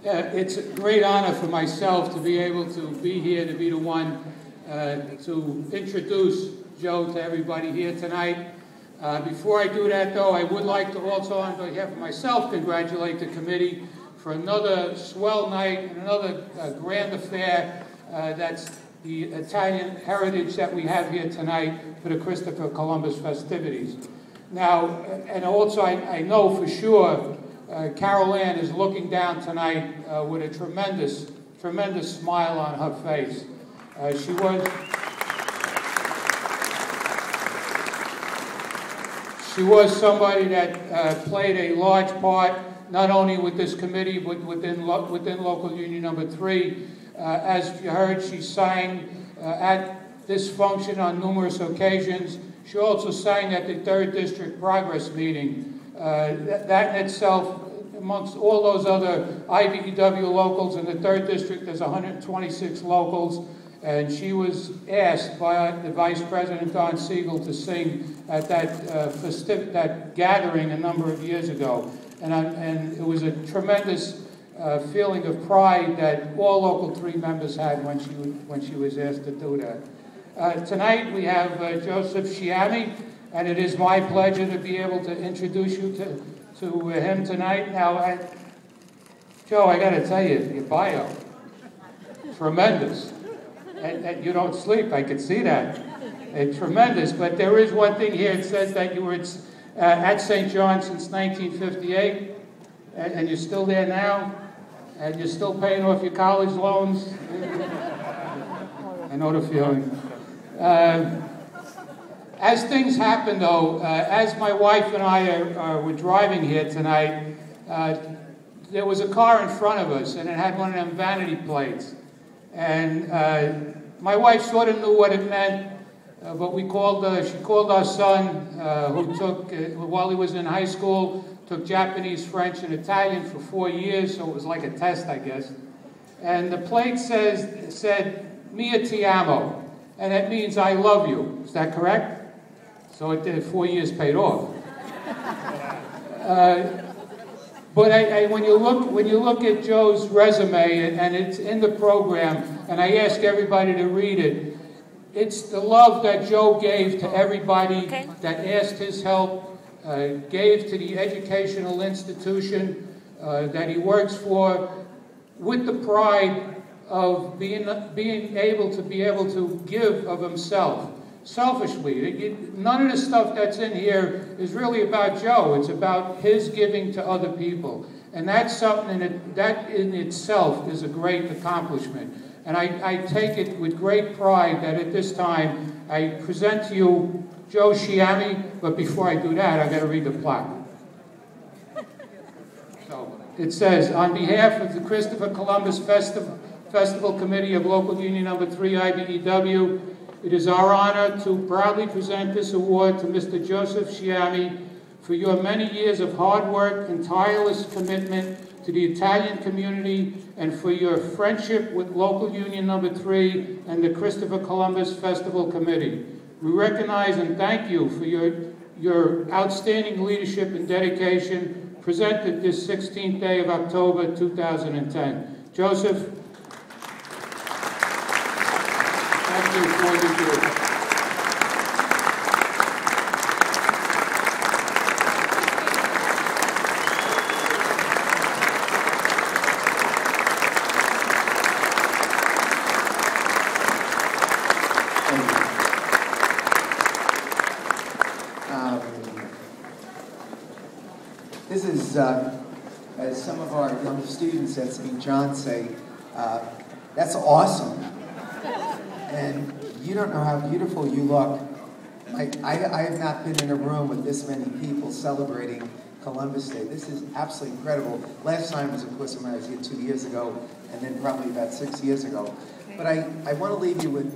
It's a great honor for myself to be able to be here, to be the one to introduce Joe to everybody here tonight. Before I do that, though, I would like to also, on behalf of myself, congratulate the committee for another swell night and another grand affair. That's the Italian heritage that we have here tonight for the Christopher Columbus festivities. Now, and also I know for sure Carol Ann is looking down tonight with a tremendous smile on her face. She was somebody that played a large part, not only with this committee, but within Local Union Number 3. As you heard, she sang at this function on numerous occasions. She also sang at the 3rd District Progress meeting. That in itself, amongst all those other IBEW locals in the 3rd District, there's 126 locals, and she was asked by the Vice President, Don Siegel, to sing at that gathering a number of years ago. And it was a tremendous feeling of pride that all Local 3 members had when she was asked to do that. Tonight we have Joseph Sciammi, and it is my pleasure to be able to introduce you to him tonight. Now, Joe, I got to tell you, your bio, tremendous. And you don't sleep, I could see that. It's tremendous, but there is one thing here. It says that you were at St. John since 1958, and you're still there now, and you're still paying off your college loans. I know the feeling. As things happen, though, as my wife and I were driving here tonight, there was a car in front of us, and it had one of them vanity plates. And my wife sort of knew what it meant, but she called our son, who took, while he was in high school, took Japanese, French, and Italian for 4 years, so it was like a test, I guess. And the plate said, Mia ti amo, and that means I love you. Is that correct? So it did, 4 years paid off. But when you look at Joe's resume, and it's in the program, and I ask everybody to read it, it's the love that Joe gave to everybody that asked his help, gave to the educational institution that he works for, with the pride of being able to give of himself. Selfishly. None of the stuff that's in here is really about Joe. It's about his giving to other people. And that's something that in itself is a great accomplishment. And I take it with great pride that at this time I present to you Joe Sciammi, but before I do that, I've got to read the plaque. So it says, on behalf of the Christopher Columbus Festival Committee of Local Union Number 3 IBEW, it is our honor to proudly present this award to Mr. Joseph Sciammi for your many years of hard work and tireless commitment to the Italian community, and for your friendship with Local Union Number 3 and the Christopher Columbus Festival Committee. We recognize and thank you for your outstanding leadership and dedication presented this 16th day of October 2010. Joseph, thank you for what you do. This is, as some of our young students at St. John say, that's awesome. And you don't know how beautiful you look. I have not been in a room with this many people celebrating Columbus Day. This is absolutely incredible. Last time was, of course, when I was here 2 years ago, and then probably about 6 years ago. But I want to leave you with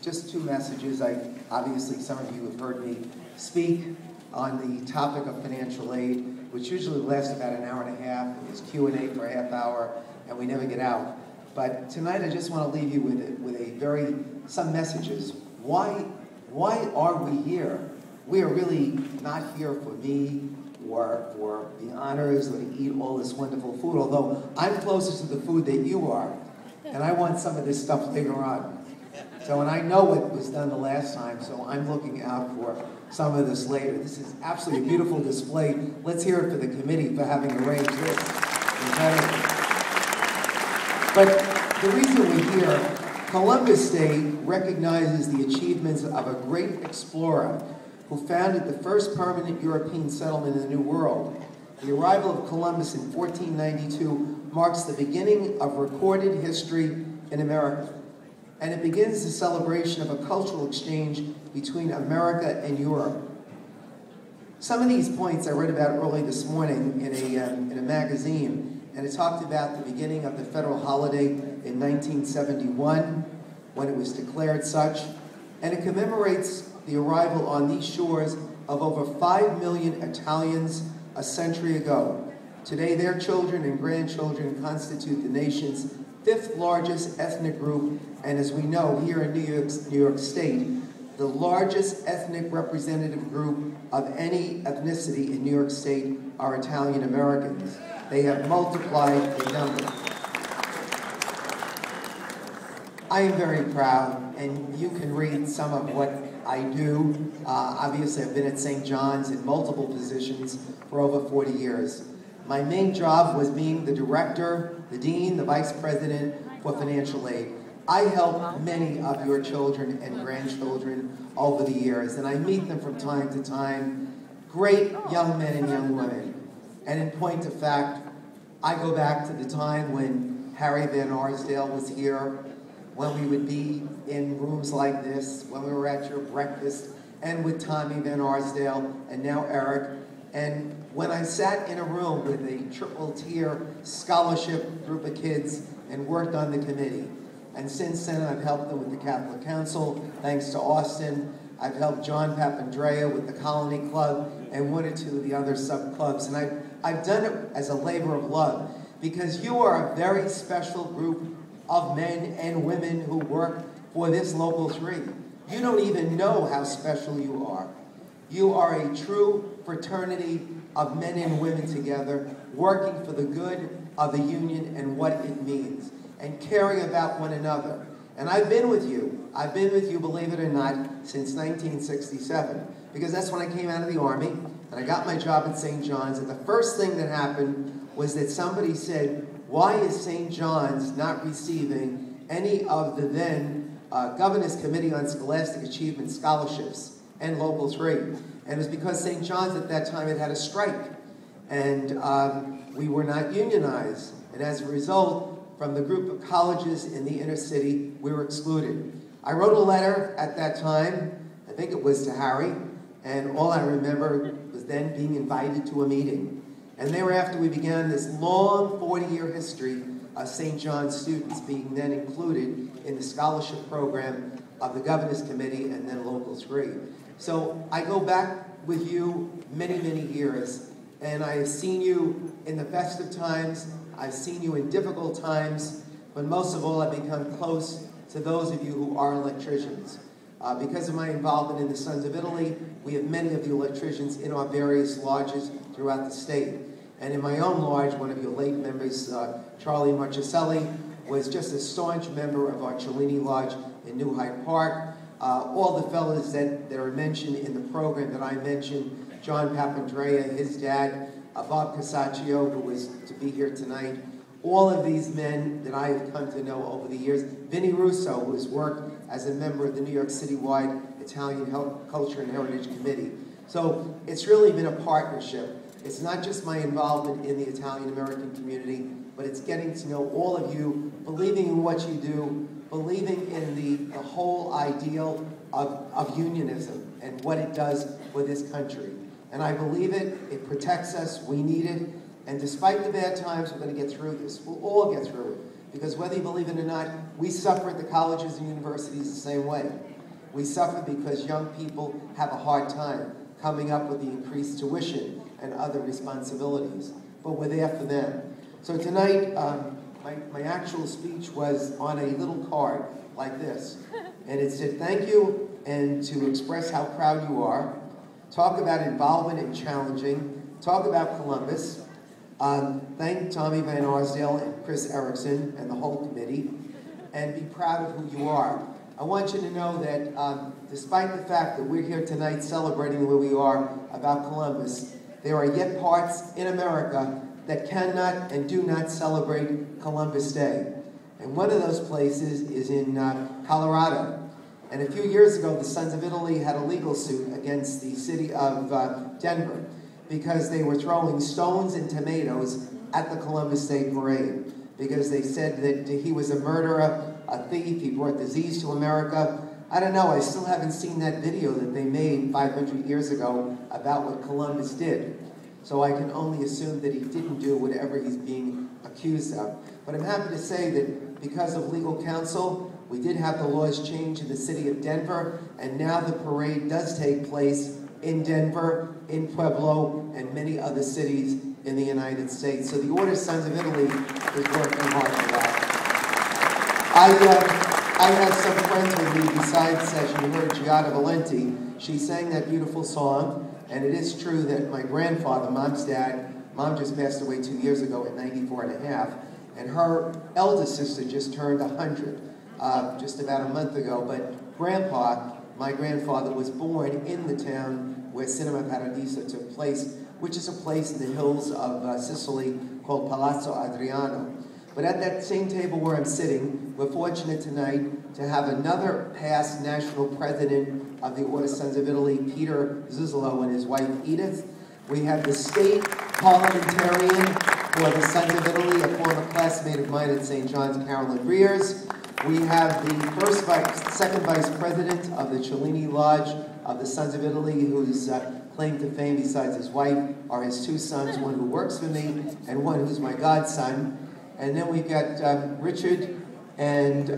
just two messages. Obviously, some of you have heard me speak on the topic of financial aid, which usually lasts about an hour and a half. It's Q&A for a half hour, and we never get out. But tonight I just want to leave you with some messages. Why are we here? We are really not here for me. for the honors or to eat all this wonderful food, although I'm closer to the food that you are, and I want some of this stuff later on. So, and I know what was done the last time, so I'm looking out for some of this later. This is absolutely a beautiful display. Let's hear it for the committee for having arranged this. But the reason we're here, Columbus Day recognizes the achievements of a great explorer who founded the first permanent European settlement in the New World. The arrival of Columbus in 1492 marks the beginning of recorded history in America, and it begins the celebration of a cultural exchange between America and Europe. Some of these points I read about early this morning in a magazine, and it talked about the beginning of the federal holiday in 1971, when it was declared such, and it commemorates the arrival on these shores of over 5 million Italians a century ago. Today, their children and grandchildren constitute the nation's 5th largest ethnic group, and as we know, here in New York State, the largest ethnic representative group of any ethnicity in New York State are Italian Americans. They have multiplied in number. I am very proud, and you can read some of what I do. Obviously, I've been at St. John's in multiple positions for over 40 years. My main job was being the director, the dean, the vice president for financial aid. I help many of your children and grandchildren over the years, and I meet them from time to time, great young men and young women. And in point of fact, I go back to the time when Harry Van Arsdale was here, when we would be in rooms like this, when we were at your breakfast, and with Tommy Van Arsdale, and now Eric. And when I sat in a room with a triple-tier scholarship group of kids and worked on the committee. And since then, I've helped them with the Catholic Council, thanks to Austin. I've helped John Papandrea with the Colony Club and one or two of the other sub-clubs. And I've done it as a labor of love, because you are a very special group of men and women who work for this Local 3. You don't even know how special you are. You are a true fraternity of men and women together, working for the good of the union and what it means, and caring about one another. And I've been with you, believe it or not, since 1967, because that's when I came out of the Army, and I got my job at St. John's, and the first thing that happened was that somebody said, why is St. John's not receiving any of the then Governor's Committee on Scholastic Achievement scholarships and Local 3? And it was because St. John's at that time had a strike, and we were not unionized. And as a result, from the group of colleges in the inner city, we were excluded. I wrote a letter at that time, I think it was to Harry, and all I remember was then being invited to a meeting. And thereafter, we began this long 40-year history of St. John's students being then included in the scholarship program of the Governor's Committee and then Local 3. So I go back with you many, many years, and I have seen you in the best of times, I've seen you in difficult times, but most of all, I've become close to those of you who are electricians. Because of my involvement in the Sons of Italy, we have many of the electricians in our various lodges throughout the state. And in my own lodge, one of your late members, Charlie Marchicelli, was just a staunch member of our Cellini Lodge in New Hyde Park. All the fellows that are mentioned in the program that I mentioned, John Papandrea, his dad, Bob Casaccio, who was to be here tonight, all of these men that I have come to know over the years. Vinnie Russo, who has worked as a member of the New York City-wide Italian Culture and Heritage Committee. So it's really been a partnership. It's not just my involvement in the Italian-American community, but it's getting to know all of you, believing in what you do, believing in the whole ideal of unionism and what it does for this country. And I believe it. It protects us. We need it. And despite the bad times, we're going to get through this. We'll all get through it. Because whether you believe it or not, we suffer at the colleges and universities the same way. We suffer because young people have a hard time coming up with the increased tuition and other responsibilities. But we're there for them. So tonight, my actual speech was on a little card like this. And it said, thank you, and to express how proud you are. Talk about involvement and challenging. talk about Columbus, thank Tommy Van Arsdale and Chris Erickson and the whole committee, and be proud of who you are. I want you to know that despite the fact that we're here tonight celebrating where we are about Columbus, there are yet parts in America that cannot and do not celebrate Columbus Day. And one of those places is in Colorado. And a few years ago, the Sons of Italy had a legal suit against the city of Denver because they were throwing stones and tomatoes at the Columbus Day Parade because they said that he was a murderer, a thief, he brought disease to America. I don't know, I still haven't seen that video that they made 500 years ago about what Columbus did. So I can only assume that he didn't do whatever he's being accused of. But I'm happy to say that because of legal counsel, we did have the laws change in the city of Denver, and now the parade does take place in Denver, in Pueblo, and many other cities in the United States. So the Order Sons of Italy is working hard for that. I have some friends with me besides, as you heard, Giada Valenti. She sang that beautiful song, and it is true that my grandfather, Mom's dad, Mom just passed away 2 years ago at 94 and a half, and her eldest sister just turned 100 just about a month ago. But Grandpa, my grandfather, was born in the town where Cinema Paradiso took place, which is a place in the hills of Sicily called Palazzo Adriano. But at that same table where I'm sitting, we're fortunate tonight to have another past national president of the Order Sons of Italy, Peter Zuzolo, and his wife Edith. We have the state parliamentarian for the Sons of Italy, a former classmate of mine at St. John's, Carolyn Rears. We have the second vice president of the Cellini Lodge of the Sons of Italy, whose claim to fame besides his wife are his two sons, one who works for me and one who's my godson. And then we've got Richard and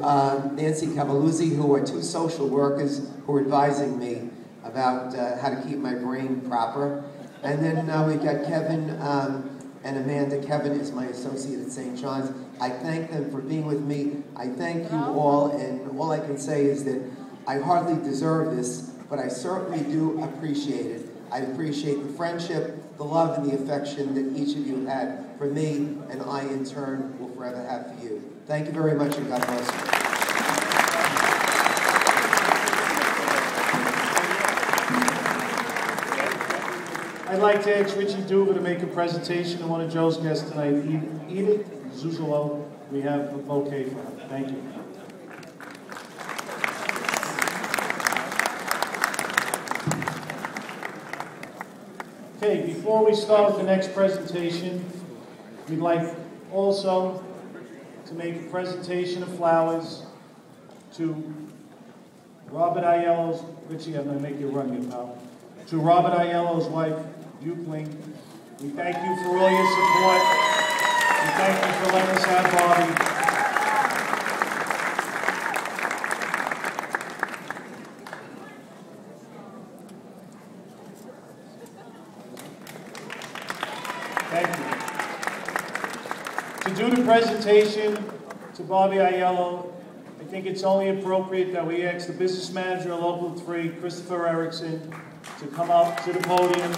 Nancy Cavalluzzi, who are two social workers who are advising me about how to keep my brain proper. And then we've got Kevin and Amanda. Kevin is my associate at St. John's. I thank them for being with me. I thank you all, and all I can say is that I hardly deserve this, but I certainly do appreciate it. I appreciate the friendship, the love, and the affection that each of you had for me, and I, in turn, will forever have for you. Thank you very much, and God bless you. I'd like to ask Richie Duva to make a presentation to one of Joe's guests tonight, Edith Zuzolo. We have a bouquet for her. Thank you. Okay, before we start with the next presentation, we'd like also to make a presentation of flowers to Robert Aiello's, Richie, I'm going to make you run your pal. To Robert Aiello's wife, Euclid. We thank you for all your support. We thank you for letting us have Bobby. Thank you. To do the presentation to Bobby Aiello, I think it's only appropriate that we ask the business manager of Local 3, Christopher Erickson, to come up to the podium.